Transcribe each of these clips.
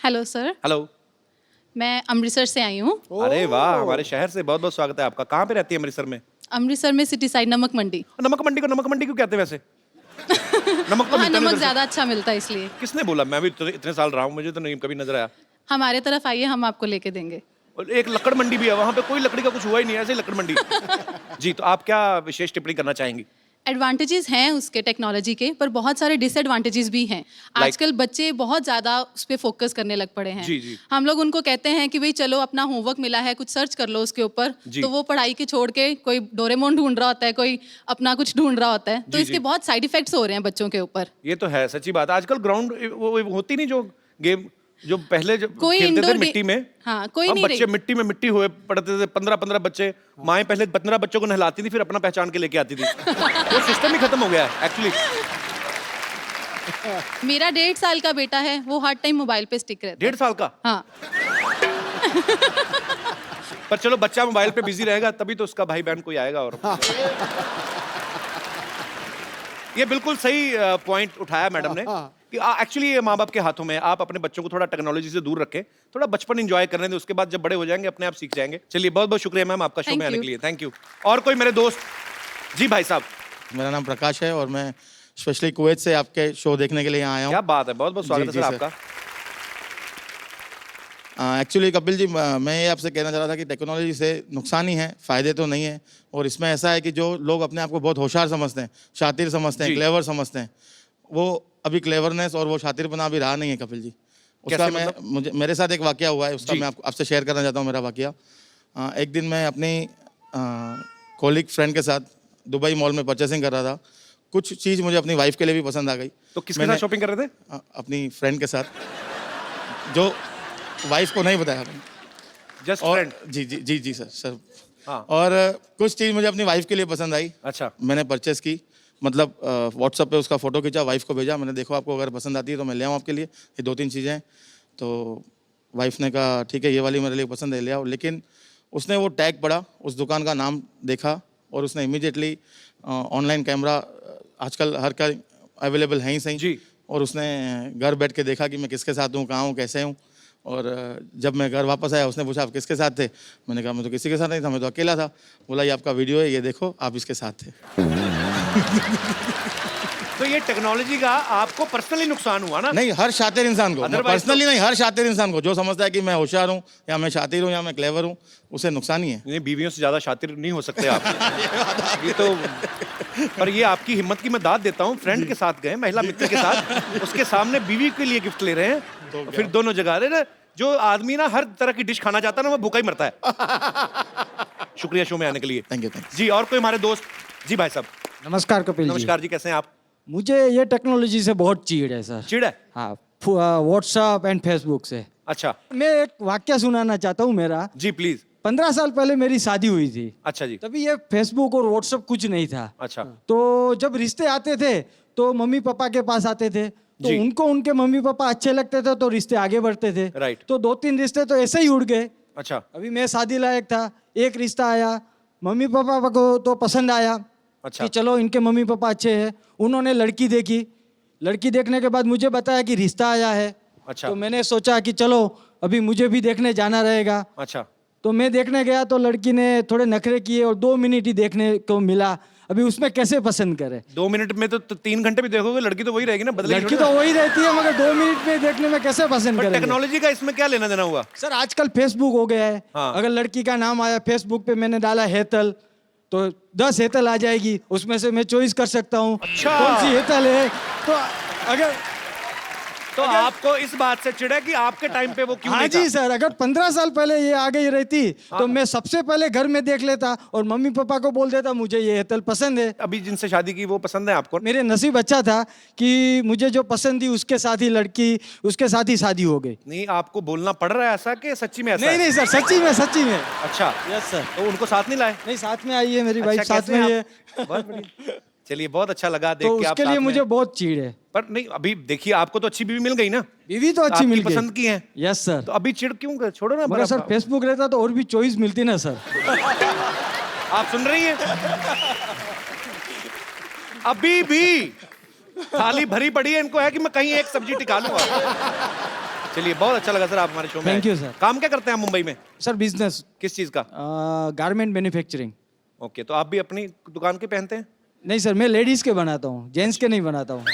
Hello sir, hello. मैं अमृतसर से आई हूँ। अरे वाह, हमारे शहर से बहुत बहुत स्वागत है आपका। कहाँ पे रहती है अमृतसर में? अमृतसर में सिटी साइड नमक मंडी। नमक मंडी को नमक मंडी क्यों कहते हैं वैसे? नमक तो वहाँ मिलता नहीं नमक उधर से। ज़्यादा अच्छा मिलता है इसलिए। किसने बोला? मैं भी इतने साल रहा हूँ, मुझे तो नहीं कभी नजर आया। हमारे तरफ आइए, हम आपको लेके देंगे। और एक लक्कड़ मंडी भी है, वहाँ पे कोई लकड़ी का कुछ हुआ ही नहीं है, ऐसे ही लक्कड़ मंडी। जी, तो आप क्या विशेष टिप्पणी करना चाहेंगी? एडवांटेजेस हैं उसके टेक्नोलॉजी के, पर बहुत सारे डिसएडवांटेजेस भी हैं। आजकल बच्चे बहुत ज़्यादा उस पर फोकस करने लग पड़े हैं। जी, जी। हम लोग उनको कहते हैं कि भाई चलो अपना होमवर्क मिला है, कुछ सर्च कर लो उसके ऊपर, जी। तो वो पढ़ाई के छोड़ के कोई डोरेमोन ढूंढ रहा होता है, कोई अपना कुछ ढूंढ रहा होता है। तो जी, इसके जी। बहुत साइड इफेक्ट्स हो रहे हैं बच्चों के ऊपर। ये तो है, सच्ची बात है। आजकल ग्राउंड वो होती नहीं जो गेम, जो पहले जब कोई खेलते थे इंडोर मिट्टी में। हाँ, कोई हम नहीं बच्चे रही। मिट्टी में मिट्टी हुए पड़ते थे, 15-15 बच्चे। माएँ पहले 15 बच्चों को नहलाती थी, फिर अपना पहचान के लेके आती थी। वो सिस्टम ही खत्म हो गया है एक्चुअली। मेरा 1.5 साल का बेटा है, वो हर टाइम मोबाइल पे स्टिक रहता है। 1.5 साल का? हाँ। पर चलो, बच्चा मोबाइल पे बिजी रहेगा तभी तो उसका भाई बहन कोई आएगा। और ये बिल्कुल सही पॉइंट उठाया मैडम ने कि एक्चुअली ये माँ बाप के हाथों में है। आप अपने बच्चों को थोड़ा टेक्नोलॉजी से दूर रखें, थोड़ा बचपन एंजॉय करने दें, उसके बाद जब बड़े हो जाएंगे अपने आप सीख जाएंगे। चलिए, बहुत बहुत शुक्रिया मैम आपका शो Thank में आने you. के लिए। Thank you. और कोई मेरे दोस्त? जी भाई साहब। मेरा नाम प्रकाश है और मैं स्पेशली कुवैत से आपके शो देखने के लिए यहाँ आया क्या हूँ। बात है, बहुत बहुत स्वागत है जी, सर जी, आपका। एक्चुअली कपिल जी, मैं ये आपसे कहना चाह रहा था कि टेक्नोलॉजी से नुकसान ही है, फ़ायदे तो नहीं है। और इसमें ऐसा है कि जो लोग अपने आप को बहुत होशियार समझते हैं, शातिर समझते हैं, जी। क्लेवर समझते हैं, वो अभी क्लेवरनेस और वो शातिरपना अभी रहा नहीं है कपिल जी। उसका कैसे मैं मतलब? मुझे मेरे साथ एक वाकया हुआ है, उसका जी। मैं आपसे शेयर करना चाहता हूँ। मेरा वाकया, एक दिन मैं अपनी कॉलीग फ्रेंड के साथ दुबई मॉल में परचेसिंग कर रहा था। कुछ चीज़ मुझे अपनी वाइफ के लिए भी पसंद आ गई। तो किसके साथ शॉपिंग कर रहे थे? अपनी फ्रेंड के साथ, जो वाइफ को नहीं बताया। जस्ट और फ्रेंड? जी जी जी जी सर। हाँ। और कुछ चीज़ मुझे अपनी वाइफ के लिए पसंद आई। अच्छा। मैंने परचेस की, मतलब व्हाट्सएप पे उसका फ़ोटो खींचा, वाइफ को भेजा। मैंने देखो आपको अगर पसंद आती है तो मैं ले आऊँ आपके लिए, ये 2-3 चीज़ें हैं। तो वाइफ ने कहा ठीक है, ये वाली मेरे लिए पसंद है, ले आओ। लेकिन उसने वो टैग पढ़ा, उस दुकान का नाम देखा और उसने इमीडिएटली ऑनलाइन कैमरा आजकल हर का अवेलेबल है ही सही जी। और उसने घर बैठ के देखा कि मैं किसके साथ हूँ, कहाँ हूँ, कैसे हूँ। और जब मैं घर वापस आया, उसने पूछा आप किसके साथ थे? मैंने कहा मैं तो किसी के साथ नहीं था, मैं तो अकेला था। बोला ये आपका वीडियो है, ये देखो, आप इसके साथ थे। तो ये टेक्नोलॉजी का आपको पर्सनली नुकसान हुआ ना? नहीं, हर शातिर इंसान को, Otherwise पर्सनली तो- नहीं, हर शातिर इंसान को जो समझता है कि मैं होशियार हूँ या मैं शातिर हूँ या मैं क्लेवर हूँ, उसे नुकसान ही है। नहीं, बीवियों से ज्यादा शातिर नहीं हो सकते आप। ये तो, पर ये आपकी हिम्मत की मैं दाद देता हूँ। फ्रेंड के साथ गए, महिला मित्र के साथ, उसके सामने बीवी के लिए गिफ्ट ले रहे हैं, तो फिर दोनों जगह। अरे ना, जो आदमी ना हर तरह की डिश खाना चाहता है ना, वो भूखा ही मरता है। शुक्रिया शो में आने के लिए। Thank you. जी, और कोई हमारे दोस्त? जी भाई साहब। नमस्कार कपिल जी। नमस्कार जी, कैसे हैं आप? मुझे ये टेक्नोलॉजी से बहुत चिढ़ है सर। चिढ़ है? हाँ, व्हाट्सएप एंड फेसबुक से। अच्छा मैं एक वाक्य सुनाना चाहता हूँ मेरा। जी, प्लीज। 15 साल पहले मेरी शादी हुई थी। अच्छा जी। तभी ये फेसबुक और व्हाट्सएप कुछ नहीं था। अच्छा। तो जब रिश्ते आते थे तो मम्मी पापा के पास आते थे, तो जी। उनको उनके मम्मी पापा अच्छे लगते थे तो रिश्ते आगे बढ़ते थे। राइट। तो 2-3 रिश्ते तो ऐसे ही उड़ गए। अच्छा। अभी मैं शादी लायक था, एक रिश्ता आया, मम्मी पापा को तो पसंद आया। अच्छा। कि चलो इनके मम्मी पापा अच्छे हैं। उन्होंने लड़की देखी, लड़की देखने के बाद मुझे बताया कि रिश्ता आया है। अच्छा। तो मैंने सोचा कि चलो अभी मुझे भी देखने जाना रहेगा। अच्छा। तो मैं देखने गया तो लड़की ने थोड़े नखरे किए और 2 मिनट ही देखने को मिला। अभी उसमें कैसे पसंद करे? 2 मिनट में तो 3 घंटे भी देखोगे, लड़की तो वही रहेगी ना, बदलेगी लड़की थोड़ी तो ना। वही रहती है, मगर 2 मिनट में देखने में कैसे पसंद पर करेंगे? टेक्नोलॉजी का इसमें क्या लेना देना हुआ? सर आजकल फेसबुक हो गया है। हाँ। अगर लड़की का नाम आया फेसबुक पे, मैंने डाला हेतल, तो 10 हेतल आ जाएगी, उसमें से मैं चॉइस कर सकता हूँ अच्छा। कौन सी हेतल है। तो अगर तो आपको इस बात से चिढ़ है कि आपके टाइम पे वो क्यों हाँ नहीं जी था? सर, अगर 15 साल पहले ये आ गई रहती हाँ। तो मैं सबसे पहले घर में देख लेता और मम्मी पापा को बोल देता मुझे ये हेतल पसंद है। अभी जिनसे शादी की वो पसंद है आपको? मेरे नसीब अच्छा था कि मुझे जो पसंद थी उसके साथ ही लड़की, उसके साथ ही शादी हो गई। नहीं, आपको बोलना पड़ रहा है ऐसा कि सच्ची में ऐसा नहीं है? नहीं सर, सच्ची में सच्ची में। अच्छा। Yes sir. तो उनको साथ नहीं लाए? नहीं, साथ में आई है मेरी वाइफ, अच्छा, साथ कैसे में ही हैं है। आप? बहुत बढ़िया। चलिए, बहुत अच्छा लगा देख तो के आप उसके साथ लिए में। मुझे बहुत चिढ़ है। पर नहीं, अभी देखिए आपको तो अच्छी बीवी मिल गई ना, बीवी तो अच्छी आपकी मिल गई, पसंद की है। Yes sir. तो अभी चिढ़ क्यों कर? छोड़ो ना। मगर सर फेसबुक रहता तो और भी चॉइस मिलती ना सर। आप सुन रही हैं? अभी भी थाली भरी पड़ी है, इनको है कि मैं कहीं एक सब्जी टिका लूंगा। चलिए, बहुत अच्छा लगा सर आप हमारे शो में Thank आए। you, sir. काम क्या करते हैं आप मुंबई में? सर बिजनेस, किस चीज का? Garment manufacturing. ओके, तो आप भी अपनी दुकान के पहनते हैं? नहीं सर, मैं लेडीज के बनाता हूँ, जेंट्स के नहीं बनाता हूँ।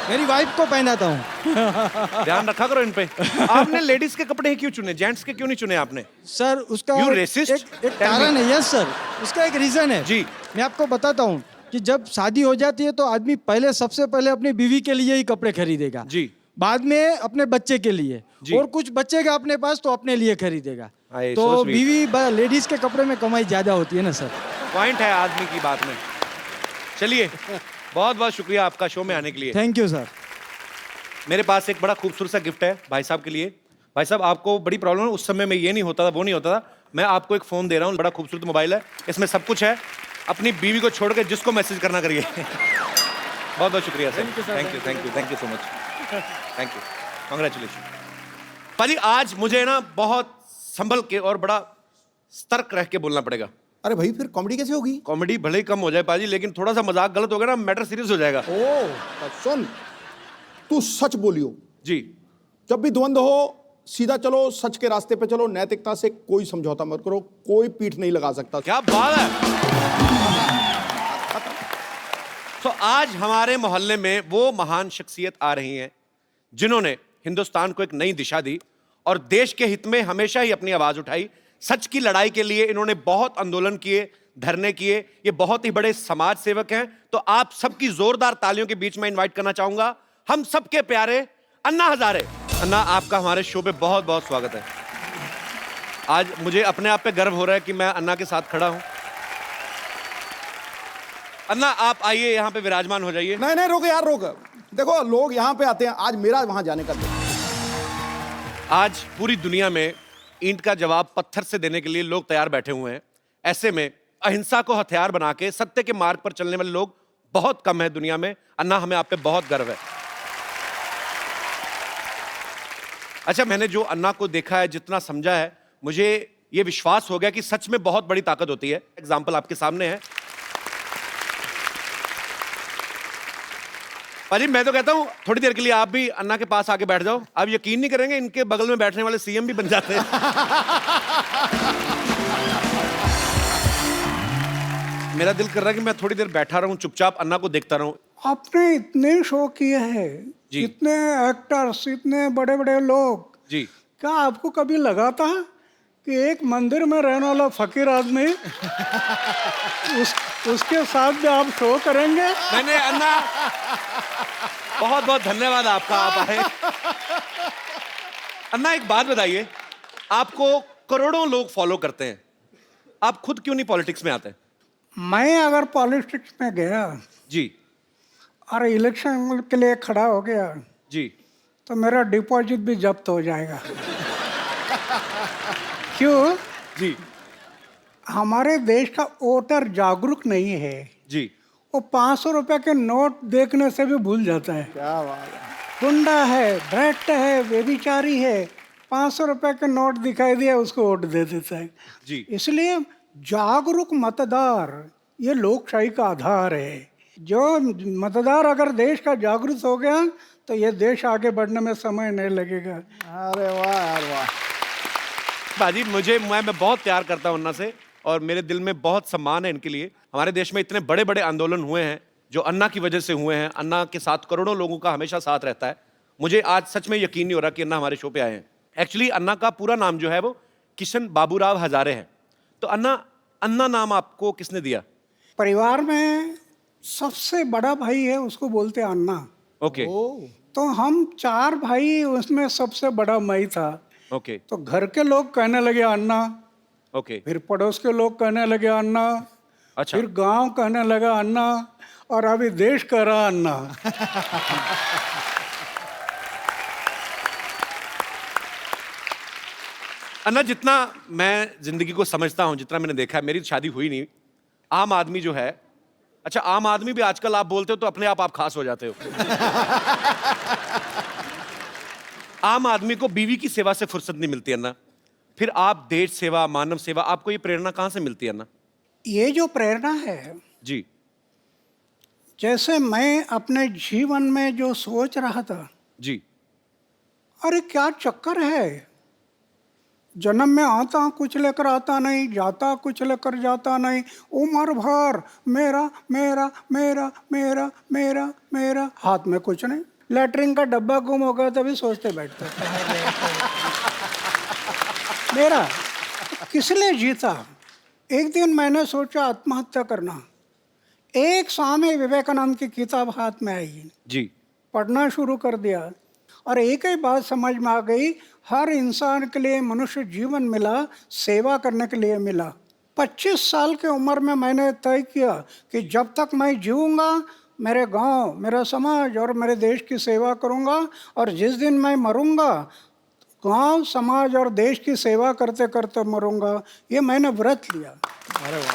मेरी वाइफ को पहनाता हूँ। ध्यान रखा करो इन पे। आपने लेडीज के कपड़े ही क्यों चुने, जेंट्स के क्यों नहीं चुने आपने? सर उसका You एक- racist? एक कारण है। यस सर, उसका एक रीजन है। जी। मैं आपको बताता हूँ कि जब शादी हो जाती है तो आदमी पहले सबसे पहले अपनी बीवी के लिए ही कपड़े खरीदेगा। जी। बाद में अपने बच्चे के लिए, जी। और कुछ बचेगा अपने पास तो अपने लिए खरीदेगा। आए, तो so sweet. बीवी लेडीज के कपड़े में कमाई ज्यादा होती है ना सर। पॉइंट है आदमी की बात में। चलिए, बहुत बहुत शुक्रिया आपका शो में आने के लिए। Thank you sir. मेरे पास एक बड़ा खूबसूरत सा गिफ्ट है भाई साहब के लिए। भाई साहब, आपको बड़ी प्रॉब्लम है, उस समय में ये नहीं होता था, वो नहीं होता था। मैं आपको एक फोन दे रहा हूँ, बड़ा खूबसूरत मोबाइल है, इसमें सब कुछ है। अपनी बीवी को छोड़ के जिसको मैसेज करना करिए। बहुत बहुत शुक्रिया sir. Thank you so much. Thank you, congratulation. पाजी, आज मुझे ना बहुत संभल के और बड़ा सतर्क रह के बोलना पड़ेगा। अरे भाई, फिर कॉमेडी कैसे होगी? कॉमेडी भले ही कम हो जाए पाजी, लेकिन थोड़ा सा मजाक गलत हो गया ना, मैटर सीरियस हो जाएगा। ओ, तो सुन, तू सच बोलियो। जी। जब भी द्वंद्व हो, सीधा चलो, सच के रास्ते पे चलो, नैतिकता से कोई समझौता मत करो, कोई पीठ नहीं लगा सकता। क्या बात है। तो आज हमारे मोहल्ले में वो महान शख्सियत आ रही हैं जिन्होंने हिंदुस्तान को एक नई दिशा दी और देश के हित में हमेशा ही अपनी आवाज उठाई। सच की लड़ाई के लिए इन्होंने बहुत आंदोलन किए, धरने किए। ये बहुत ही बड़े समाज सेवक हैं। तो आप सबकी जोरदार तालियों के बीच में इनवाइट करना चाहूंगा हम सबके प्यारे अन्ना हजारे। अन्ना, आपका हमारे शो पे बहुत बहुत स्वागत है। आज मुझे अपने आप पे गर्व हो रहा है कि मैं अन्ना के साथ खड़ा हूं। अन्ना, आप आइए, यहाँ पे विराजमान हो जाइए। नहीं नहीं, रोक यार, रोक। देखो, लोग यहाँ पे आते हैं, आज मेरा वहां जाने का दिन। आज पूरी दुनिया में ईंट का जवाब पत्थर से देने के लिए लोग तैयार बैठे हुए हैं। ऐसे में अहिंसा को हथियार बना के सत्य के मार्ग पर चलने वाले लोग बहुत कम है दुनिया में। अन्ना, हमें आप पे बहुत गर्व है। अच्छा, मैंने जो अन्ना को देखा है, जितना समझा है, मुझे ये विश्वास हो गया कि सच में बहुत बड़ी ताकत होती है। एग्जाम्पल आपके सामने है। पाजी, मैं तो कहता हूं थोड़ी देर के लिए आप भी अन्ना के पास आके बैठ जाओ। आप यकीन नहीं करेंगे, इनके बगल में बैठने वाले सीएम भी बन जाते हैं। मेरा दिल कर रहा है कि मैं थोड़ी देर बैठा रहूं, चुपचाप अन्ना को देखता रहूं। आपने इतने शो किए हैं, जी। इतने एक्टर्स, इतने बड़े बड़े लोग, जी। क्या आपको कभी लगा था कि एक मंदिर में रहने वाला फकीर आदमी उसके साथ भी आप शो करेंगे? मैंने अन्ना, बहुत बहुत धन्यवाद आपका, आप आए। अन्ना, एक बात बताइए, आपको करोड़ों लोग फॉलो करते हैं, आप खुद क्यों नहीं पॉलिटिक्स में आते? मैं अगर पॉलिटिक्स में गया जी। और इलेक्शन के लिए खड़ा हो गया जी। तो मेरा डिपॉजिट भी जब्त हो जाएगा। क्यों? जी। हमारे देश का वोटर जागरूक नहीं है। जी। वो 500 रुपए के नोट देखने से भी भूल जाता है। क्या बात है। गुंडा है, भ्रष्ट है, व्यभिचारी है, 500 रुपए के नोट दिखाई दिया उसको वोट दे देता है। जी। इसलिए जागरूक मतदार ये लोकशाही का आधार है। जो मतदार अगर देश का जागरूक हो गया तो ये देश आगे बढ़ने में समय नहीं लगेगा। अरे वाह यार, वाह। बाजी, मैं बहुत प्यार करता हूं अन्ना से और मेरे दिल में बहुत सम्मान है इनके लिए। हमारे देश में इतने बड़े बड़े आंदोलन हुए हैं जो अन्ना की वजह से हुए हैं। अन्ना के साथ करोड़ों लोगों का हमेशा साथ रहता है। मुझे आज सच में यकीन नहीं हो रहा कि अन्ना हमारे शो पे आए हैं। एक्चुअली अन्ना का पूरा नाम जो है वो किशन बाबूराव हजारे है। तो अन्ना नाम आपको किसने दिया? परिवार में सबसे बड़ा भाई है, उसको बोलते हैं अन्ना। ओके। तो हम 4 भाई, उसमें सबसे बड़ा मैं था। ओके। तो घर के लोग कहने लगे अन्ना, ओके। फिर पड़ोस के लोग कहने लगे अन्ना, अच्छा। फिर गांव कहने लगा अन्ना, और अभी देश कह रहा अन्ना। अन्ना, जितना मैं जिंदगी को समझता हूं, जितना मैंने देखा है, मेरी शादी हुई नहीं, आम आदमी जो है, अच्छा आम आदमी भी आजकल आप बोलते हो तो अपने आप खास हो जाते हो। आम आदमी को बीवी की सेवा से फुर्सत नहीं मिलती अन्ना, फिर आप देश सेवा, मानव सेवा, आपको ये प्रेरणा कहां से मिलती है अन्ना? ये जो प्रेरणा है, जी। जैसे मैं अपने जीवन में जो सोच रहा था, जी। अरे क्या चक्कर है, जन्म में आता कुछ लेकर आता नहीं, जाता कुछ लेकर जाता नहीं, उम्र भर मेरा मेरा मेरा मेरा मेरा मेरा, हाथ में कुछ नहीं, लैटरिन का डब्बा गुम हो गया तभी सोचते बैठते मेरा किस लिए जीता। एक दिन मैंने सोचा आत्महत्या करना, एक स्वामी विवेकानंद की किताब हाथ में आई, जी, पढ़ना शुरू कर दिया और एक ही बात समझ में आ गई, हर इंसान के लिए मनुष्य जीवन मिला सेवा करने के लिए मिला। 25 साल की उम्र में मैंने तय किया कि जब तक मैं जीऊँगा मेरे गांव, मेरा समाज और मेरे देश की सेवा करूंगा, और जिस दिन मैं मरूंगा गांव, समाज और देश की सेवा करते करते मरूंगा। ये मैंने व्रत लिया। अरे वाह।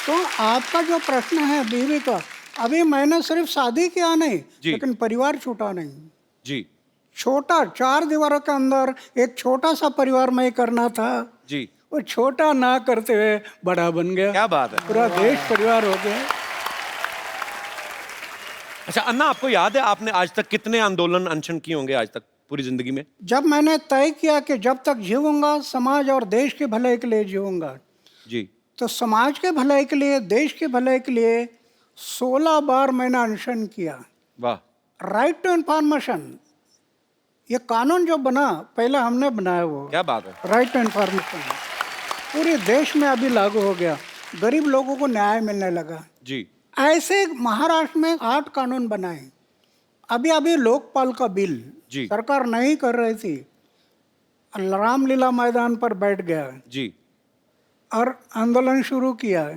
तो आपका जो प्रश्न है बीवी का, अभी मैंने सिर्फ शादी किया नहीं, लेकिन परिवार छूटा नहीं जी, छोटा 4 दीवारों के अंदर एक छोटा सा परिवार में करना था जी, वो छोटा ना करते हुए बड़ा बन गया। क्या बात है। पूरा देश परिवार हो गया। अच्छा अन्ना, आपको याद है आपने आज तक कितने आंदोलन अनशन किए होंगे आज तक पूरी जिंदगी में? जब मैंने तय किया कि जब तक जीऊंगा समाज और देश के भलाई के लिए जीऊंगा, जी, तो समाज के भलाई के लिए, देश के भलाई के लिए 16 बार मैंने अनशन किया। वाह। राइट टू इन्फॉर्मेशन, ये कानून जो बना पहले हमने बनाया, वो क्या बात है। राइट टू इन्फॉर्मेशन पूरे देश में अभी लागू हो गया, गरीब लोगों को न्याय मिलने लगा। जी, ऐसे महाराष्ट्र में 8 कानून बनाए। अभी अभी लोकपाल का बिल जी, सरकार नहीं कर रही थी, रामलीला मैदान पर बैठ गया जी, और आंदोलन शुरू किया।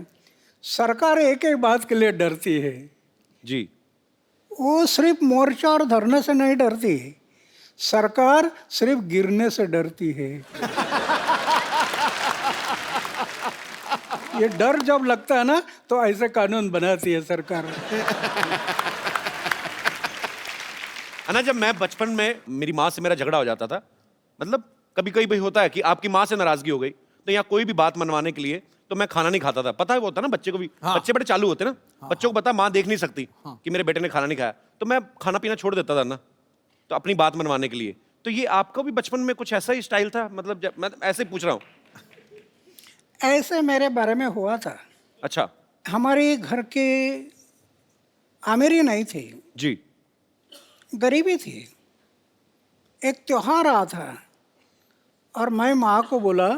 सरकार एक एक बात के लिए डरती है, जी, वो सिर्फ मोर्चा और धरने से नहीं डरती, सरकार सिर्फ गिरने से डरती है। ये डर जब लगता है ना, तो ऐसे कानून बनाती है सरकार। अन्ना, जब मैं बचपन में मेरी माँ से मेरा झगड़ा हो जाता था, मतलब कभी कभी भाई होता है कि आपकी माँ से नाराजगी हो गई, तो यहाँ कोई भी बात मनवाने के लिए तो मैं खाना नहीं खाता था। पता है वो होता ना बच्चे को भी, बच्चे बड़े चालू होते ना, बच्चों को पता माँ देख नहीं सकती कि मेरे बेटे ने खाना नहीं खाया, तो मैं खाना पीना छोड़ देता था ना, तो अपनी बात मनवाने के लिए। तो ये आपका भी बचपन में कुछ ऐसा ही स्टाइल था? मतलब जब मैं ऐसे ही पूछ रहा हूँ। ऐसे मेरे बारे में हुआ था। अच्छा। हमारे घर के अमीरी नहीं थी जी, गरीबी थी। एक त्योहार आ था और मैं माँ को बोला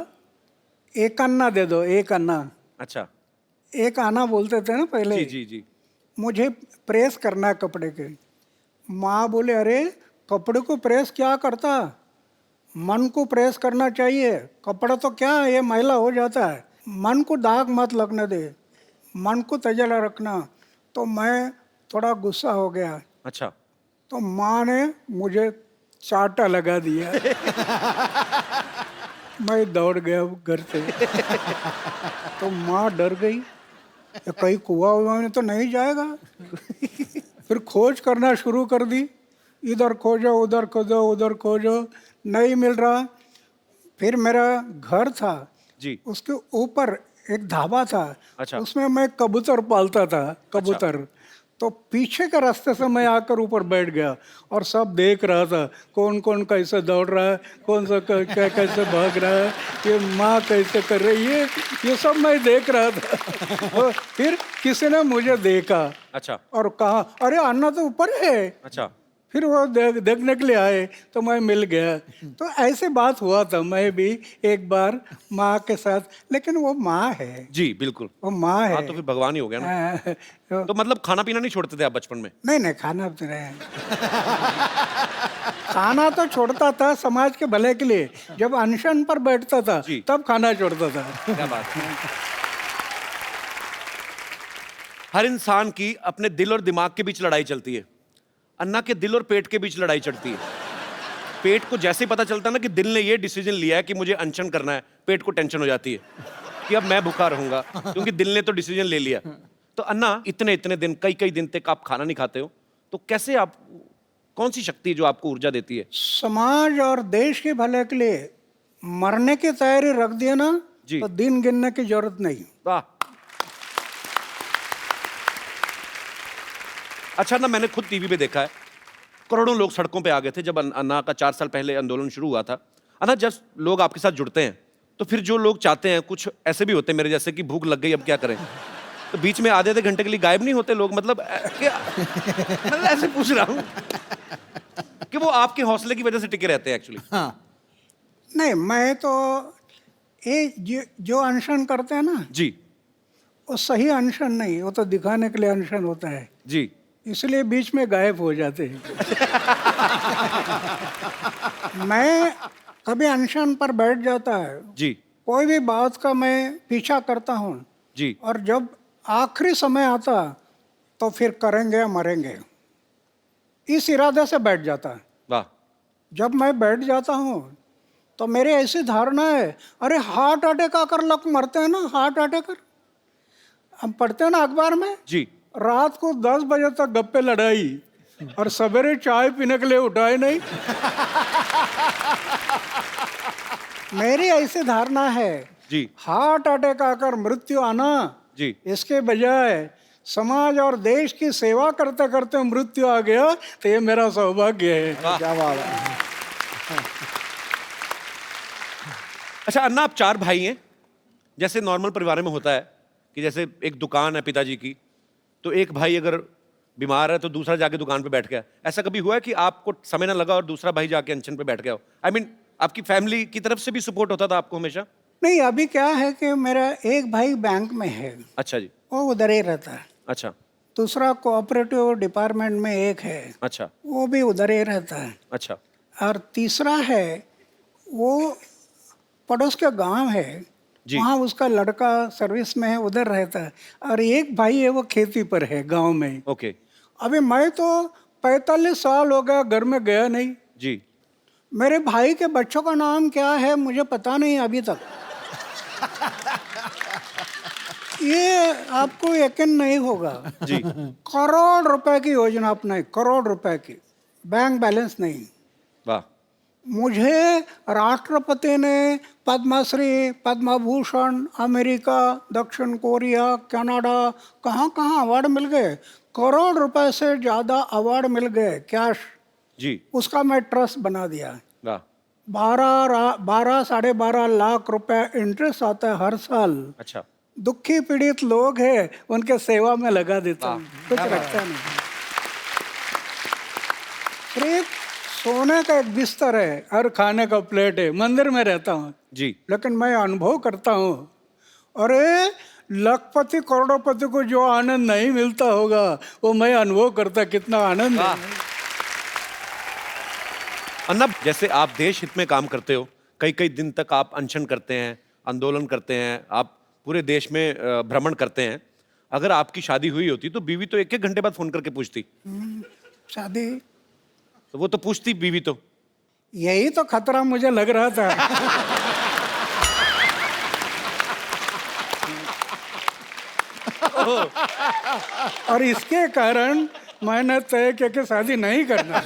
एक अन्ना दे दो, एक अन्ना। अच्छा, एक आना बोलते थे ना पहले। जी, जी, जी, मुझे प्रेस करना है कपड़े के। माँ बोले अरे कपड़े को प्रेस क्या करता, मन को प्रेस करना चाहिए, कपड़ा तो क्या है ये मैला हो जाता है, मन को दाग मत लगने दे, मन को तजला रखना। तो मैं थोड़ा गुस्सा हो गया। अच्छा, तो माँ ने मुझे चाटा लगा दिया। मैं दौड़ गया घर से। तो माँ डर गई, कहीं कुआं हुआ में तो नहीं जाएगा। फिर खोज करना शुरू कर दी, इधर खोजो उधर खोजो उधर खोजो, नहीं मिल रहा। फिर मेरा घर था जी, उसके ऊपर एक ढाबा था। अच्छा। उसमें मैं कबूतर पालता था, कबूतर। तो पीछे के रास्ते से मैं आकर ऊपर बैठ गया और सब देख रहा था कौन कौन कैसे दौड़ रहा है, कौन सा कैसे भाग रहा है, ये माँ कैसे कर रही है, ये सब मैं देख रहा था। और फिर किसी ने मुझे देखा अच्छा, और कहा अरे अन्ना तो ऊपर है। अच्छा, फिर वो देखने के लिए आए तो मैं मिल गया। तो ऐसे बात हुआ था मैं भी एक बार माँ के साथ, लेकिन वो माँ है, जी, बिल्कुल। वो माँ है। हाँ, तो फिर भगवान ही हो गया ना। तो मतलब खाना पीना नहीं छोड़ते थे आप बचपन में? नहीं नहीं, खाना तो नहीं। खाना तो छोड़ता था समाज के भले के लिए। जब अनशन पर बैठता था जी। तब खाना छोड़ता था। क्या बात है। हर इंसान की अपने दिल और दिमाग के बीच लड़ाई चलती है। अन्ना के दिल और पेट के बीच लड़ाई चलती है। पेट को जैसे ही पता चलता है ना कि दिल ने ये डिसीजन लिया है कि मुझे अनशन करना है, पेट को टेंशन हो जाती है कि अब मैं भूखा रहूंगा, क्योंकि दिल ने तो डिसीजन ले लिया। तो अन्ना, इतने इतने दिन, कई कई दिन तक आप खाना नहीं खाते हो, तो कैसे आप, कौन सी शक्ति जो आपको ऊर्जा देती है? समाज और देश के भले के लिए मरने की तैयारी रख दिया ना, जी। तो दिन गिनने की जरूरत नहीं। वाह। अच्छा ना, मैंने खुद टीवी पे देखा है करोड़ों लोग सड़कों पे आ गए थे जब अन्ना का 4 साल पहले आंदोलन शुरू हुआ था। अन्ना, जब लोग आपके साथ जुड़ते हैं तो फिर जो लोग चाहते हैं, कुछ ऐसे भी होते हैं मेरे जैसे कि भूख लग गई अब क्या करें, तो बीच में आधे घंटे के लिए गायब नहीं होते लोग, मतलब क्या, मतलब ऐसे पूछ रहा हूँ कि वो आपके हौसले की वजह से टिके रहते हैं एक्चुअली। हाँ नहीं, मैं तो ये जो अनशन करते हैं ना, जी वो सही अनशन नहीं, वो तो दिखाने के लिए अनशन होता है, जी। इसलिए बीच में गायब हो जाते हैं। मैं कभी अनशन पर बैठ जाता है, जी कोई भी बात का मैं पीछा करता हूँ, जी और जब आखिरी समय आता तो फिर करेंगे या मरेंगे, इस इरादे से बैठ जाता है। वाह। जब मैं बैठ जाता हूँ तो मेरी ऐसी धारणा है, अरे हार्ट अटैक आकर लोग मरते हैं ना, हार्ट अटैक कर, हम पढ़ते हैं ना अखबार में, जी रात को 10 बजे तक गप्पे लड़ाई और सवेरे चाय पीने के लिए उठाए नहीं। मेरी ऐसी धारणा है, जी हार्ट अटैक आकर मृत्यु आना, जी इसके बजाय समाज और देश की सेवा करते करते मृत्यु आ गया तो ये मेरा सौभाग्य है। क्या बात है। अच्छा अन्ना, आप 4 भाई हैं, जैसे नॉर्मल परिवार में होता है कि जैसे एक दुकान है पिताजी की, तो एक भाई अगर बीमार है तो दूसरा जाके दुकान पे बैठ गया। ऐसा कभी हुआ है कि आपको समय ना लगा और दूसरा भाई जाके अनशन पे बैठ गया हो? आई मीन आपकी फैमिली की तरफ से भी सपोर्ट होता था आपको हमेशा? नहीं, अभी क्या है कि मेरा एक भाई बैंक में है, अच्छा जी। वो उधर ही रहता है। अच्छा दूसरा कोऑपरेटिव डिपार्टमेंट में एक है, अच्छा वो भी उधर ही रहता है। अच्छा और तीसरा है, वो पड़ोस के गांव है, जी। वहाँ उसका लड़का सर्विस में है, उधर रहता है। और एक भाई है, वो खेती पर है गांव में। ओके अभी मैं तो 45 साल हो गया घर में गया नहीं। जी। मेरे भाई के बच्चों का नाम क्या है मुझे पता नहीं अभी तक। ये आपको यकीन नहीं होगा जी करोड़ रुपए की योजना अपनाई, करोड़ रुपए की, बैंक बैलेंस नहीं। वाह। मुझे राष्ट्रपति ने पद्मश्री, पद्म भूषण, अमेरिका, दक्षिण कोरिया, कनाडा, कहाँ कहाँ अवार्ड मिल गए, करोड़ रुपए से ज़्यादा अवार्ड मिल गए कैश। जी। उसका मैं ट्रस्ट बना दिया। वाह। 12 साढ़े 12 लाख रुपए इंटरेस्ट आता है हर साल। अच्छा। दुखी पीड़ित लोग हैं, उनके सेवा में लगा देता हूँ, कुछ रखता नहीं। सिर्फ सोने का एक बिस्तर है और खाने का प्लेट है, मंदिर में रहता हूँ जी। लेकिन मैं अनुभव करता हूँ, अरे लखपति करोड़पति को जो आनंद नहीं मिलता होगा वो मैं अनुभव करता, कितना आनंद है। अन्ना, जैसे आप देश हित में काम करते हो, कई कई दिन तक आप अनशन करते हैं, आंदोलन करते हैं, आप पूरे देश में भ्रमण करते हैं। अगर आपकी शादी हुई होती तो बीवी तो 1-1 घंटे बाद फोन करके पूछती। शादी तो वो तो पूछती बीवी तो। यही तो खतरा मुझे लग रहा था। और इसके कारण मैंने तय किया कि शादी नहीं करना।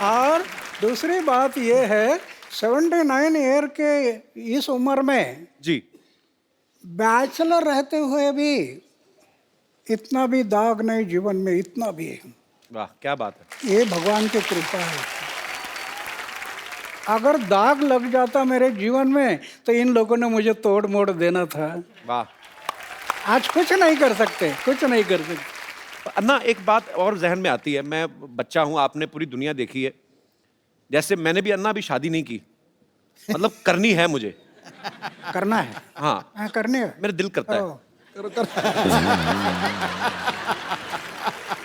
और दूसरी बात यह है, 79 ईयर के इस उम्र में जी। बैचलर रहते हुए भी इतना भी दाग नहीं जीवन में, इतना भी। वाह, क्या बात है। ये भगवान की कृपा है। अगर दाग लग जाता मेरे जीवन में तो इन लोगों ने मुझे तोड़ मोड़ देना था। वाह। आज कुछ नहीं कर सकते, कुछ नहीं कर सकते। अन्ना, एक बात और जहन में आती है, मैं बच्चा हूं, आपने पूरी दुनिया देखी है, जैसे मैंने भी अन्ना अभी शादी नहीं की, मतलब करनी है मुझे। करना है? हाँ करनी है। मेरा दिल करता है। ओ,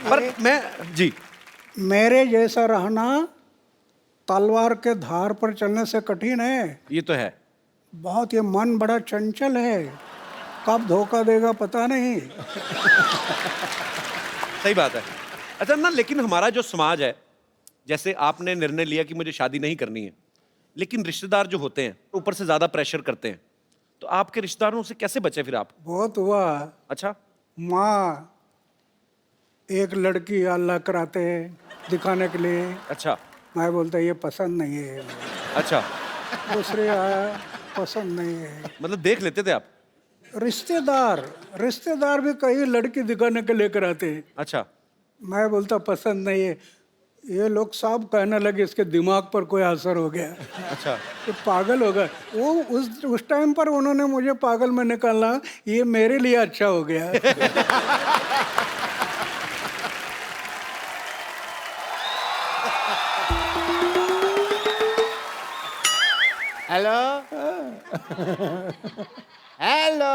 पर मैं जी। मेरे जैसा रहना तलवार के धार पर चलने से कठिन है। ये तो है। बहुत, ये मन बड़ा चंचल है, कब धोखा देगा पता नहीं। सही बात है। अच्छा ना, लेकिन हमारा जो समाज है, जैसे आपने निर्णय लिया कि मुझे शादी नहीं करनी है, लेकिन रिश्तेदार जो होते हैं ऊपर से ज्यादा प्रेशर करते हैं, तो आपके रिश्तेदारों से कैसे बचे फिर आप? बहुत हुआ। अच्छा। माँ एक लड़की अल्लाह कराते हैं दिखाने के लिए, अच्छा। मैं बोलता ये पसंद नहीं है। अच्छा, दूसरे आया, पसंद नहीं है। मतलब देख लेते थे आप? रिश्तेदार भी कई लड़की दिखाने के लेकर आते हैं। अच्छा। मैं बोलता पसंद नहीं है। ये लोग सब कहने लगे इसके दिमाग पर कोई असर हो गया, अच्छा, ये पागल हो गया। वो उस टाइम पर उन्होंने मुझे पागल में निकाला, ये मेरे लिए अच्छा हो गया। हेलो हेलो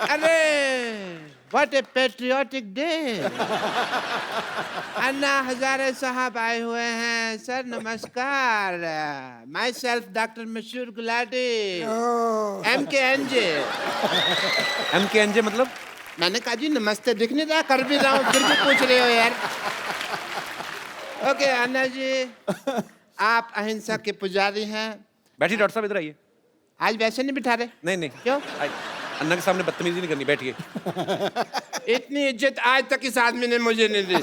अरे what A patriotic day. Anna Hazare साहब आए हुए हैं। सर नमस्कार। माई सेल्फ डॉक्टर मशहूर गुलाटी, MKNJ मतलब? मैंने कहा जी नमस्ते, दिख नहीं रहा, कर भी रहा हूँ फिर भी पूछ रहे हो यार। ओके अन्ना जी, आप अहिंसा के पुजारी हैं। बैठिए डॉक्टर साहब, इधर आइए। आज वैसे नहीं बिठा रहे? नहीं नहीं, क्यों? अन्ना के सामने बदतमीजी नहीं करनी, बैठिए। इतनी इज्जत आज तक इस आदमी ने मुझे नहीं दी।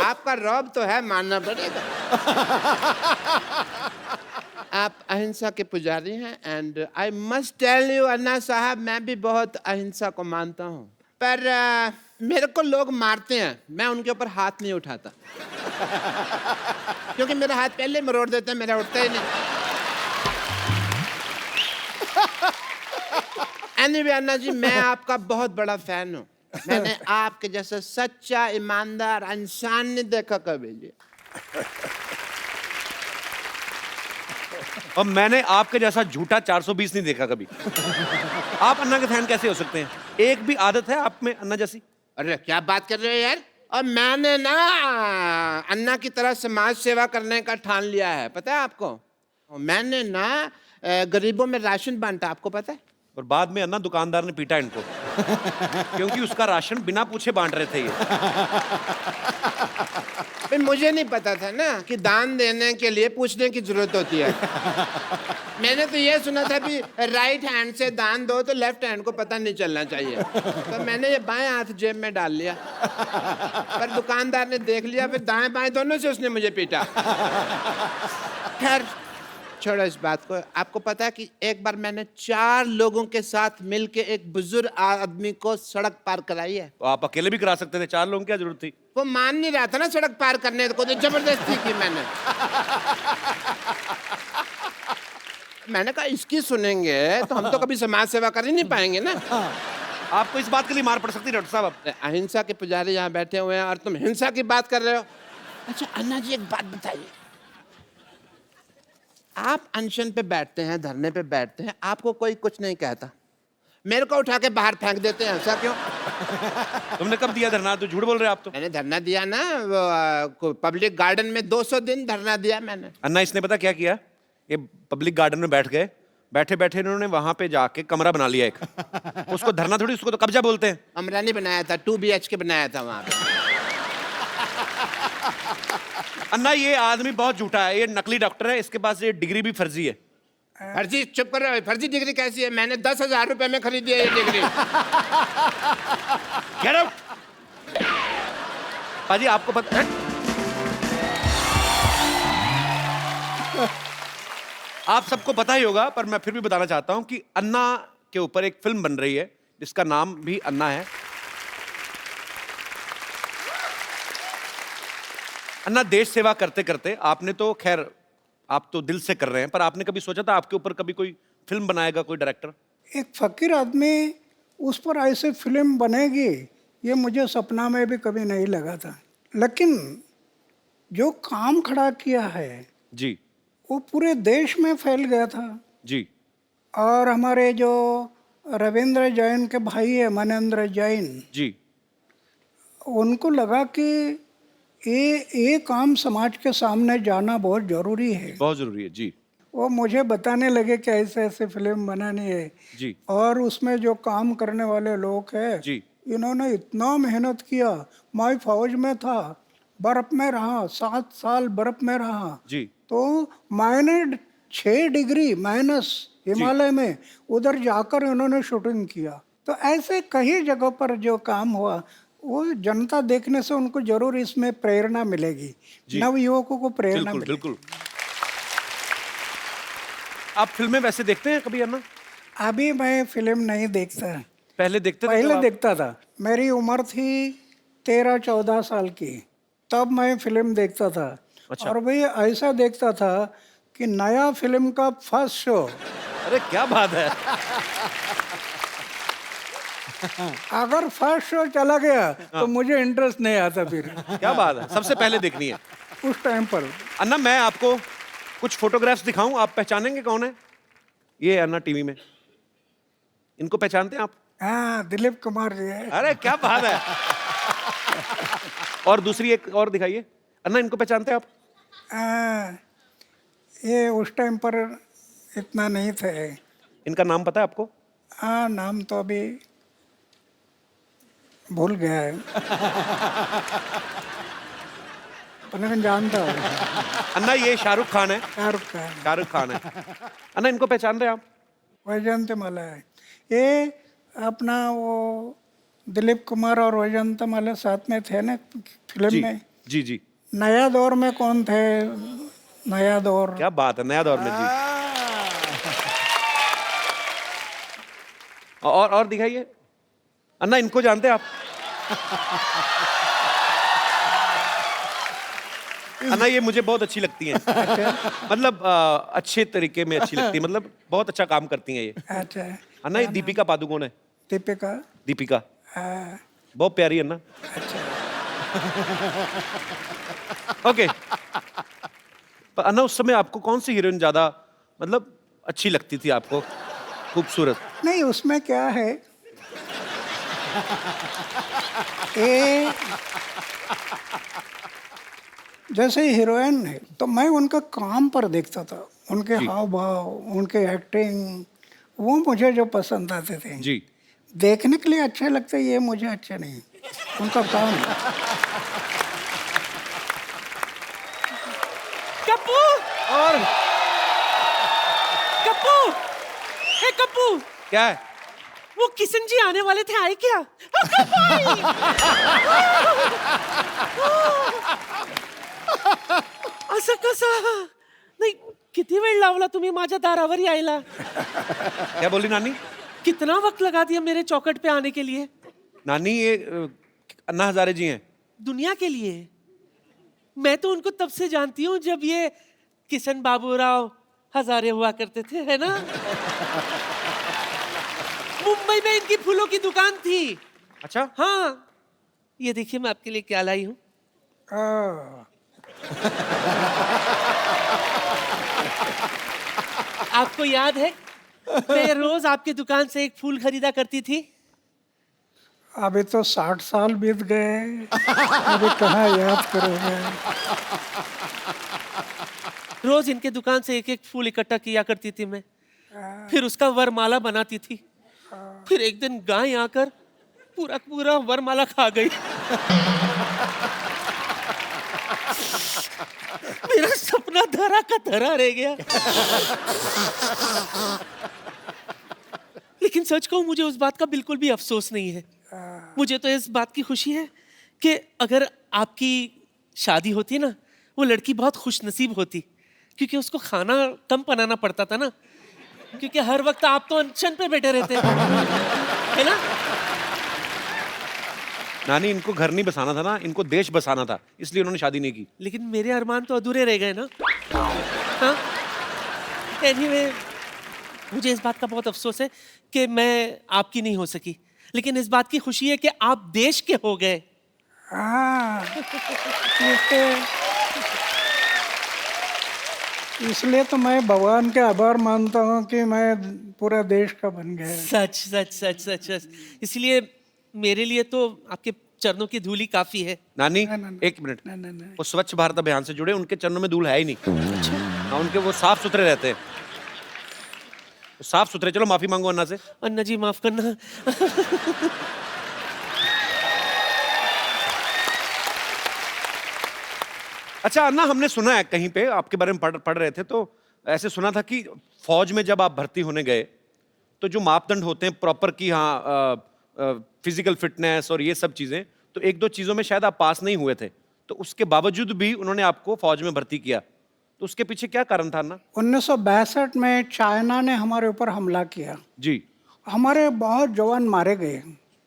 आपका रौब तो है, मानना पड़ेगा। आप अहिंसा के पुजारी हैं and I must tell you Anna sahab, मैं भी बहुत अहिंसा को मानता हूँ, पर मेरे को लोग मारते हैं, मैं उनके ऊपर हाथ नहीं उठाता। क्योंकि मेरा हाथ पहले मरोड़ देते हैं, मेरा उठता ही नहीं। एनीवे अन्ना जी, मैं आपका बहुत बड़ा फैन हूँ। मैंने आपके जैसा सच्चा ईमानदार इंसान नहीं देखा कभी जी। और मैंने आपके जैसा झूठा 420 नहीं देखा कभी। आप अन्ना के फैन कैसे हो सकते हैं? एक भी आदत है आप में अन्ना जैसी? अरे क्या बात कर रहे हो यार। और मैंने ना अन्ना की तरह समाज सेवा करने का ठान लिया है, पता है आपको। मैंने ना गरीबों में राशन बांटा, आपको पता है। और बाद में अन्ना दुकानदार ने पीटा इनको क्योंकि उसका राशन बिना पूछे बांट रहे थे ये। फिर मुझे नहीं पता था ना कि दान देने के लिए पूछने की जरूरत होती है। मैंने तो ये सुना था कि राइट हैंड से दान दो तो लेफ्ट हैंड को पता नहीं चलना चाहिए, तो मैंने ये बाएं हाथ जेब में डाल लिया। पर दुकानदार ने देख लिया, फिर दाएं बाएं दोनों से उसने मुझे पीटा। खैर छोड़ो इस बात को। आपको पता है कि एक बार मैंने 4 लोगों के साथ मिलके एक बुजुर्ग आदमी को सड़क पार कराई है। तो आप अकेले भी करा सकते थे, 4 लोगों की क्या जरूरत थी? वो मान नहीं रहा था ना सड़क पार करने को, तो जबरदस्ती की मैंने। मैंने कहा इसकी सुनेंगे तो हम तो कभी समाज सेवा कर ही नहीं पाएंगे ना। आपको इस बात के लिए मार पड़ सकती है डॉक्टर साहब। आप अहिंसा के पुजारी यहाँ बैठे हुए हैं और तुम हिंसा की बात कर रहे हो। अच्छा अन्ना जी एक बात बताइए, आप अनशन पे बैठते हैं, धरने पे बैठते हैं, आपको कोई कुछ नहीं कहता, मेरे को उठा के बाहर फेंक देते हैं, ऐसा क्यों? तुमने कब दिया धरना? तो झूठ बोल रहे हो आप तो। मैंने धरना दिया ना, वो पब्लिक गार्डन में 200 दिन धरना दिया मैंने। अन्ना इसने पता क्या किया? ये पब्लिक गार्डन में बैठ गए, बैठे बैठे इन्होंने वहां पे जाके कमरा बना लिया एक। उसको धरना थोड़ी, उसको तो कब्जा बोलते हैं। कमरा नहीं बनाया था, 2 BHK बनाया था वहां पे। अन्ना ये आदमी बहुत झूठा है, ये नकली डॉक्टर है, इसके पास ये डिग्री भी फर्जी है। फर्जी? चुप कर रहे हो, फर्जी डिग्री कैसी है? मैंने 10,000 रुपए में खरीदी है ये डिग्री। Get out! पाजी आपको पता है? आप सबको पता ही होगा, पर मैं फिर भी बताना चाहता हूं कि अन्ना के ऊपर एक फिल्म बन रही है जिसका नाम भी अन्ना है। अन्ना देश सेवा करते करते आपने तो खैर आप तो दिल से कर रहे हैं, पर आपने कभी सोचा था आपके ऊपर कभी कोई फिल्म बनाएगा कोई डायरेक्टर? एक फकीर आदमी उस पर ऐसे फिल्म बनेगी ये मुझे सपना में भी कभी नहीं लगा था। लेकिन जो काम खड़ा किया है जी वो पूरे देश में फैल गया था। जी। और हमारे जो रविंद्र जैन के भाई है मनेंद्र जैन जी। उनको लगा कि ये काम समाज के सामने जाना बहुत ज़रूरी है। बहुत जरूरी है जी। वो मुझे बताने लगे कि ऐसे ऐसे फिल्म बनानी है जी। और उसमें जो काम करने वाले लोग हैं जी। इन्होंने इतना मेहनत किया। मैं फौज में था, बर्फ में रहा, 7 साल बर्फ में रहा, जी। तो मैंने 6 डिग्री माइनस हिमालय में उधर जाकर इन्होंने शूटिंग किया। तो ऐसे कई जगह पर जो काम हुआ वो जनता देखने से उनको जरूर इसमें प्रेरणा मिलेगी, नव युवकों को प्रेरणा बिल्कुल मिलेगी। बिल्कुल। आप फिल्में वैसे देखते हैं कभी अन्ना? अभी मैं फिल्म नहीं देखता, पहले देखते थे पहले जब आप- देखता था। मेरी उम्र थी 13-14 साल की, तब मैं फिल्म देखता था। अच्छा। और भाई ऐसा देखता था कि नया फिल्म का फर्स्ट शो, अरे क्या बात है। अगर फर्स्ट शो चला गया तो मुझे इंटरेस्ट नहीं आता फिर क्या बात है, सबसे पहले देखनी है। उस टाइम पर। अन्ना मैं आपको कुछ फोटोग्राफ्स दिखाऊं, आप पहचानेंगे कौन है? ये अन्ना टीवी में, इनको पहचानते हैं आप? हाँ, दिलीप कुमार जी है। अरे क्या बात है। और दूसरी एक और दिखाइए। अन्ना इनको पहचानते हैं आप? ये उस टाइम पर इतना नहीं थे। इनका नाम पता है आपको? हाँ, नाम तो अभी भूल गया है, पर लेकिन जानता हूँ। अन्ना ये शाहरुख खान है। शाहरुख खान, शाहरुख खान है। अन्ना इनको पहचान रहे हैं आप? वैजयंतीमाला है। ये अपना वो दिलीप कुमार और वैजयंतीमाला साथ में थे ना फिल्म जी में। जी जी। नया दौर में कौन थे? नया दौर। क्या बात है, नया दौर में जी। और दिखाइए। अन्ना इनको जानते हैं आप? अन्ना ये मुझे बहुत अच्छी लगती हैं। मतलब अच्छे तरीके में अच्छी लगती है, मतलब बहुत अच्छा काम करती हैं ये। अच्छा, अन्ना ये दीपिका पादुकोण है। दीपिका। दीपिका हाँ, बहुत प्यारी है अन्ना। अच्छा। ओके। पर अन्ना उस समय आपको कौन सी हीरोइन ज्यादा मतलब अच्छी लगती थी आपको, खूबसूरत? नहीं, उसमें क्या है, ये जैसे हीरोइन है तो मैं उनका काम पर देखता था, उनके हाव भाव, उनके एक्टिंग, वो मुझे जो पसंद आते थे। जी। देखने के लिए अच्छे लगते, ये मुझे अच्छे नहीं, उनका काम। कप्पू, और कप्पू, हे कप्पू, क्या है? वो किशन जी आने वाले थे, आए क्या? असं कसं? नाही, किती वेळ लावला तुम्ही माझ्या दारावर यायला? क्या बोली नानी? कितना वक्त लगा दिया मेरे चौखट पे आने के लिए? नानी ये अन्ना हजारे जी हैं। दुनिया के लिए। मैं तो उनको तब से जानती हूँ जब ये किशन बाबूराव हजारे हुआ करते थे, है ना? मुंबई में इनकी फूलों की दुकान थी। अच्छा। हाँ, ये देखिए मैं आपके लिए क्या लाई हूँ। आपको याद है मैं रोज आपकी दुकान से एक फूल खरीदा करती थी? अभी तो 60 साल बीत गए, अभी कहाँ याद करोगे। रोज इनके दुकान से एक एक फूल इकट्ठा किया करती थी मैं, फिर उसका वरमाला बनाती थी। फिर एक दिन गाय आकर पूरा पूरा वरमाला खा गई। मेरा सपना धरा का धरा रह गया। लेकिन सच कहूं, मुझे उस बात का बिल्कुल भी अफसोस नहीं है। मुझे तो इस बात की खुशी है कि अगर आपकी शादी होती ना, वो लड़की बहुत खुश नसीब होती, क्योंकि उसको खाना कम बनाना पड़ता था ना, क्योंकि हर वक्त आप तो अनशन पे बैठे रहते है ना। नानी इनको घर नहीं बसाना था ना, इनको देश बसाना था, इसलिए उन्होंने शादी नहीं की। लेकिन मेरे अरमान तो अधूरे रह गए ना। हाँ? Anyway, मुझे इस बात का बहुत अफसोस है कि मैं आपकी नहीं हो सकी, लेकिन इस बात की खुशी है कि आप देश के हो गए। हाँ, इसलिए तो मैं भगवान के आभार मानता हूँ कि मैं पूरा देश का बन गया। सच सच सच सच सच। इसलिए मेरे लिए तो आपके चरणों की धूली काफी है। नानी ना, ना। एक मिनट, नहीं, नहीं, नहीं। वो स्वच्छ भारत अभियान से जुड़े, उनके चरणों में धूल है ही नहीं। हाँ, उनके वो साफ सुथरे रहते हैं, साफ सुथरे। चलो माफी मांगो अन्ना से। अन्ना जी माफ करना। अच्छा अन्ना, हमने सुना है कहीं पे आपके बारे में पढ़ रहे थे, तो ऐसे सुना था कि फौज में जब आप भर्ती होने गए तो जो मापदंड होते हैं प्रॉपर की, हाँ फिजिकल फिटनेस और ये सब चीजें, तो एक दो चीजों में शायद आप पास नहीं हुए थे, तो उसके बावजूद भी उन्होंने आपको फौज में भर्ती किया। तो उसके पीछे क्या कारण था अन्ना? 1962 में चाइना ने हमारे ऊपर हमला किया, जी। हमारे बहुत जवान मारे गए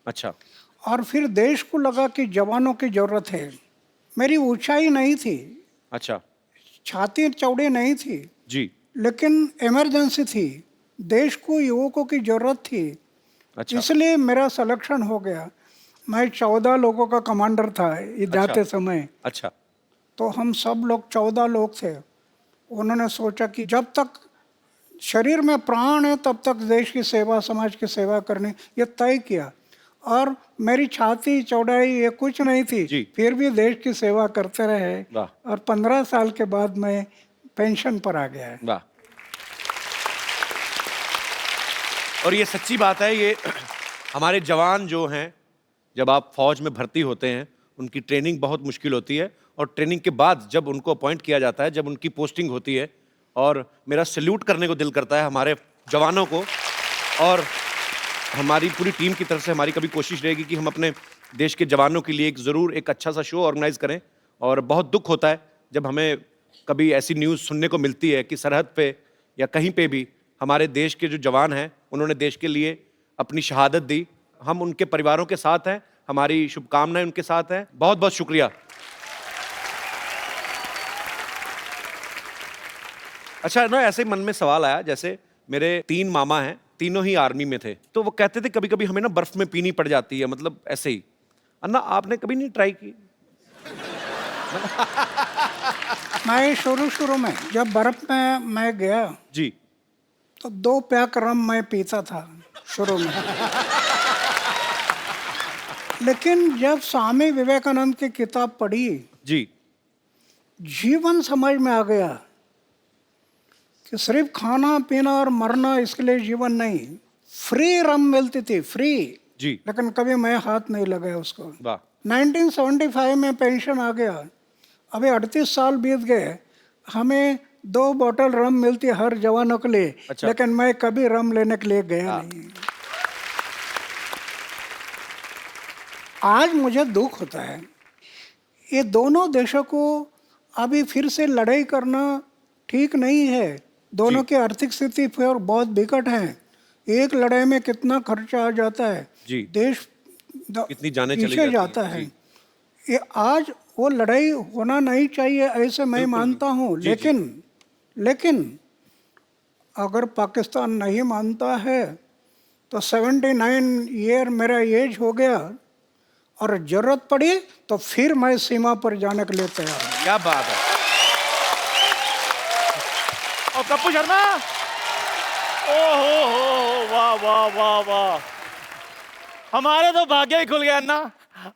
अच्छा। और फिर देश को लगा कि जवानों की जरूरत है। मेरी ऊंचाई नहीं थी, अच्छा। छाती चौड़ी नहीं थी, जी। लेकिन इमरजेंसी थी, देश को युवकों की जरूरत थी, अच्छा। इसलिए मेरा सिलेक्शन हो गया। मैं 14 लोगों का कमांडर था ये जाते समय। अच्छा। तो हम सब लोग 14 लोग थे। उन्होंने सोचा कि जब तक शरीर में प्राण है तब तक देश की सेवा, समाज की सेवा करनी, ये तय किया। और मेरी छाती चौड़ाई ये कुछ नहीं थी, जी। फिर भी देश की सेवा करते रहे। वाह। और 15 साल के बाद मैं पेंशन पर आ गया है। वाह। और ये सच्ची बात है, ये हमारे जवान जो हैं, जब आप फौज में भर्ती होते हैं, उनकी ट्रेनिंग बहुत मुश्किल होती है, और ट्रेनिंग के बाद जब उनको अपॉइंट किया जाता है, जब उनकी पोस्टिंग होती है, और मेरा सैल्यूट करने को दिल करता है हमारे जवानों को। और हमारी पूरी टीम की तरफ से हमारी कभी कोशिश रहेगी कि हम अपने देश के जवानों के लिए ज़रूर एक अच्छा सा शो ऑर्गेनाइज करें। और बहुत दुख होता है जब हमें कभी ऐसी न्यूज़ सुनने को मिलती है कि सरहद पे या कहीं पे भी हमारे देश के जो जवान हैं, उन्होंने देश के लिए अपनी शहादत दी। हम उनके परिवारों के साथ हैं, हमारी शुभकामनाएं उनके साथ हैं। बहुत बहुत शुक्रिया। अच्छा ना, ऐसे मन में सवाल आया, जैसे मेरे 3 मामा हैं, तीनों ही आर्मी में थे, तो वो कहते थे कभी कभी हमें ना बर्फ में पीनी पड़ जाती है, मतलब ऐसे ही। अन्ना, आपने कभी नहीं ट्राई की? मैं शुरू में जब बर्फ में मैं गया जी। तो 2 पैक रम मैं पीता था शुरू में। लेकिन जब स्वामी विवेकानंद की किताब पढ़ी, जी। जीवन समझ में आ गया कि सिर्फ खाना पीना और मरना इसके लिए जीवन नहीं। फ्री रम मिलती थी, फ्री जी। लेकिन कभी मैं हाथ नहीं लगाया उसको। वाह। 1975 में पेंशन आ गया, अभी 38 साल बीत गए, हमें 2 बोतल रम मिलती हर जवानों के लिए। अच्छा। लेकिन मैं कभी रम लेने के लिए गया नहीं। आज मुझे दुख होता है, ये दोनों देशों को अभी फिर से लड़ाई करना ठीक नहीं है। दोनों की आर्थिक स्थिति फिर बहुत विकट है। एक लड़ाई में कितना खर्चा आ जाता है जी। देश कितनी जाने चली पीछे जाती जाता हैं। है। जी। ये आज वो लड़ाई होना नहीं चाहिए ऐसे मैं मानता हूँ। जी, लेकिन अगर पाकिस्तान नहीं मानता है तो 79 ईयर मेरा एज हो गया, और जरूरत पड़ी तो फिर मैं सीमा पर जाने के लिए तैयार हूँ। क्या बात है। और पप्पू शर्मा, ओहो, वाह वाह वाह वाह, हमारे तो भाग्य ही खुल गया अन्ना,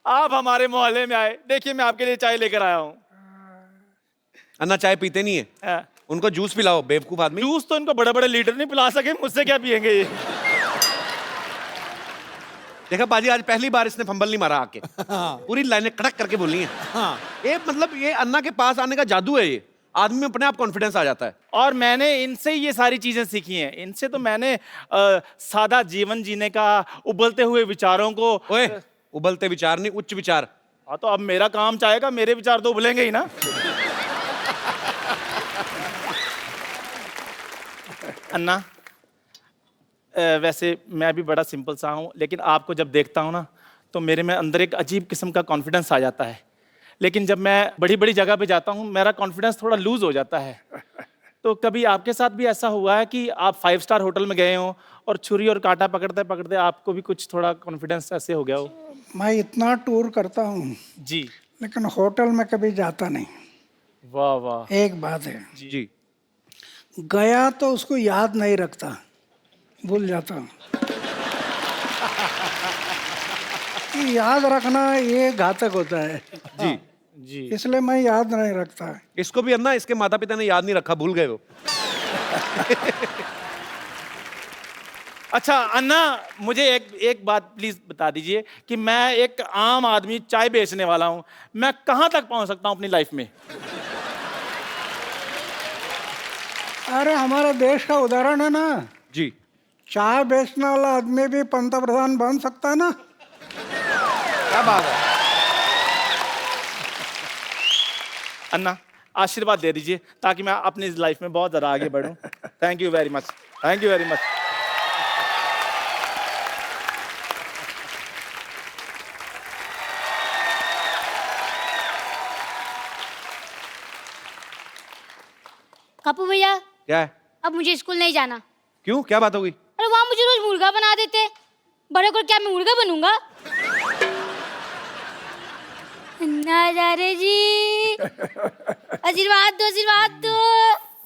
आप हमारे मोहल्ले में आए। देखिए मैं आपके लिए चाय लेकर आया हूँ। अन्ना चाय पीते नहीं है, उनको जूस पिलाओ, बेवकूफ आदमी। जूस तो इनको बड़े बड़े लीडर नहीं पिला सके, मुझसे क्या पियेंगे ये। देखा बाजी, आज पहली बार इसने फंबल नहीं मारा आके। पूरी लाइनें कड़क करके बोलनी है। ये मतलब ये अन्ना के पास आने का जादू है। ये आदमी में अपने आप कॉन्फिडेंस आ जाता है। और मैंने इनसे ये सारी चीजें सीखी हैं। इनसे तो मैंने सादा जीवन जीने का, उबलते हुए विचारों को। ओए, उबलते विचार नहीं, उच्च विचार। हाँ तो अब मेरा काम चाहेगा, मेरे विचार तो उबलेंगे ही ना। अन्ना, वैसे मैं भी बड़ा सिंपल सा हूँ, लेकिन आपको जब देखता हूँ ना तो मेरे में अंदर एक अजीब किस्म का कॉन्फिडेंस आ जाता है। लेकिन जब मैं बड़ी बड़ी जगह पे जाता हूँ मेरा कॉन्फिडेंस थोड़ा लूज हो जाता है। तो कभी आपके साथ भी ऐसा हुआ है कि आप 5 स्टार होटल में गए हो और छुरी और कांटा पकड़ते पकड़ते आपको भी कुछ थोड़ा कॉन्फिडेंस ऐसे हो गया हो? मैं इतना टूर करता हूँ जी, लेकिन होटल में कभी जाता नहीं। वाह वाह। एक बात है, जी। गया तो उसको याद नहीं रखता, भूल जाता हूँ। कि याद रखना ये घातक होता है जी। जी। इसलिए मैं याद नहीं रखता। इसको भी अन्ना, इसके माता पिता ने याद नहीं रखा, भूल गए वो। अच्छा अन्ना, मुझे एक बात प्लीज बता दीजिए कि मैं एक आम आदमी चाय बेचने वाला हूं, मैं कहां तक पहुंच सकता हूं अपनी लाइफ में? अरे हमारा देश का उदाहरण है ना, जी। चाय बेचने वाला आदमी भी पंतप्रधान बन सकता है ना। क्या बात है। अन्ना, आशीर्वाद दे दीजिए ताकि मैं अपनी लाइफ में बहुत ज़्यादा आगे बढ़ूं। Thank you very much, thank you very much. Kapoor भैया, क्या है? अब मुझे स्कूल नहीं जाना। क्यों, क्या बात हो गई? अरे वहाँ मुझे रोज मुर्गा बना देते, बड़े को क्या मैं मुर्गा बनूंगा? नजारे जी, आशीर्वाद दो, आशीर्वाद दो।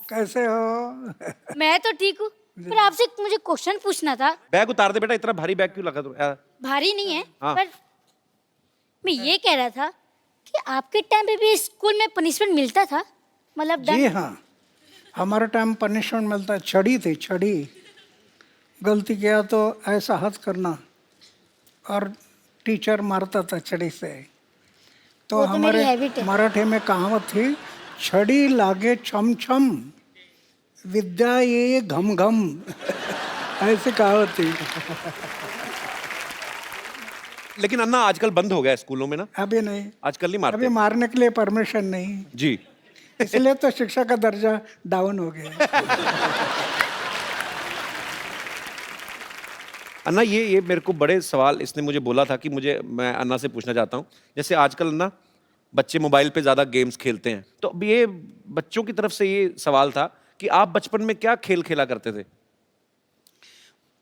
कैसे हो? मैं तो ठीक हूँ, पर आपसे मुझे क्वेश्चन पूछना था। बैग उतार दे बेटा, इतना भारी बैग क्यों लगा तू? भारी नहीं है, हाँ। पर मैं ये कह रहा था कि आपके टाइम पे भी स्कूल में पनिशमेंट मिलता था, मतलब जी हाँ, हमारे टाइम पनिशमेंट मिलता, छड़ी थी, छड़ी। गलती किया तो ऐसा हाथ करना और टीचर मारता था छड़ी से। तो वो तो मेरी हमारे हैबिट है। मराठी में कहावत थी, छड़ी लागे छम छम, विद्या ये घम घम। ऐसी कहावत थी। लेकिन अन्ना आजकल बंद हो गया स्कूलों में ना, अभी नहीं, आजकल नहीं अभी मारते मारने के लिए परमिशन नहीं, जी। इसलिए तो शिक्षा का दर्जा डाउन हो गया। अन्ना ये मेरे को बड़े सवाल इसने मुझे बोला था कि मैं अन्ना से पूछना चाहता हूँ, जैसे आजकल ना बच्चे मोबाइल पे ज़्यादा गेम्स खेलते हैं, तो अब ये बच्चों की तरफ से ये सवाल था कि आप बचपन में क्या खेल खेला करते थे?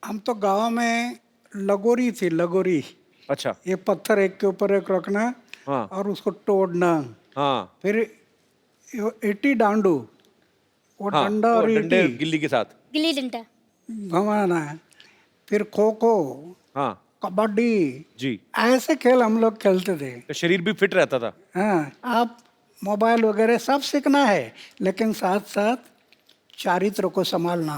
हम तो गांव में लगोरी थी, लगोरी। अच्छा। ये पत्थर एक के ऊपर एक रखना, हाँ। और उसको तोड़ना। हाँ फिर ईटी डांडू, वो हाँ, डंडा वो और डंडे ईटी गिल्ली के साथ। गिल्ली डंडा, घुमाना है। फिर खो खो, हाँ कबड्डी, जी। ऐसे खेल हम लोग खेलते थे। तो शरीर भी फिट रहता था। हाँ, आप मोबाइल वगैरह सब सीखना है, लेकिन साथ साथ चारित्र को संभालना,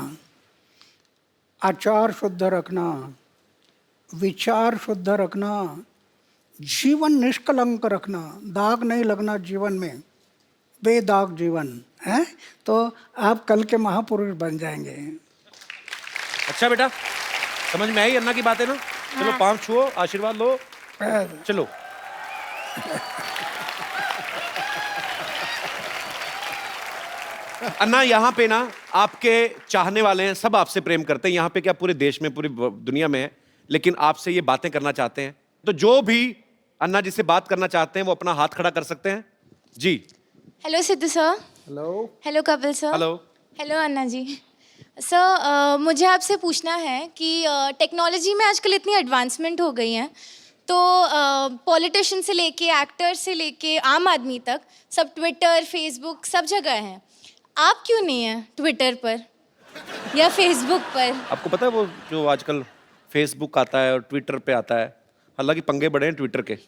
आचार शुद्ध रखना, विचार शुद्ध रखना, जीवन निष्कलंक रखना, दाग नहीं लगना जीवन में, बेदाग जीवन है, तो आप कल के महापुरुष बन जाएंगे। अच्छा बेटा, समझ में आई अन्ना की बातें ना? चलो पाँव छुओ, आशीर्वाद लो, चलो। अन्ना यहाँ पे ना आपके चाहने वाले हैं, सब आपसे प्रेम करते हैं, यहाँ पे क्या पूरे देश में, पूरी दुनिया में है, लेकिन आपसे ये बातें करना चाहते हैं। तो जो भी अन्ना जी से बात करना चाहते हैं वो अपना हाथ खड़ा कर सकते हैं जी। Hello Sidhu sir. Hello. Hello Kapil sir. Hello. Hello Anna ji. Sir मुझे आपसे पूछना है कि टेक्नोलॉजी में आजकल इतनी एडवांसमेंट हो गई है, तो पॉलिटिशियन से लेके एक्टर से लेके आम आदमी तक सब ट्विटर फेसबुक सब जगह हैं। आप क्यों नहीं हैं ट्विटर पर या फेसबुक पर? आपको पता है वो जो आजकल फेसबुक आता है और ट्विटर पे आता है, हालांकि पंगे बड़े हैं ट्विटर के।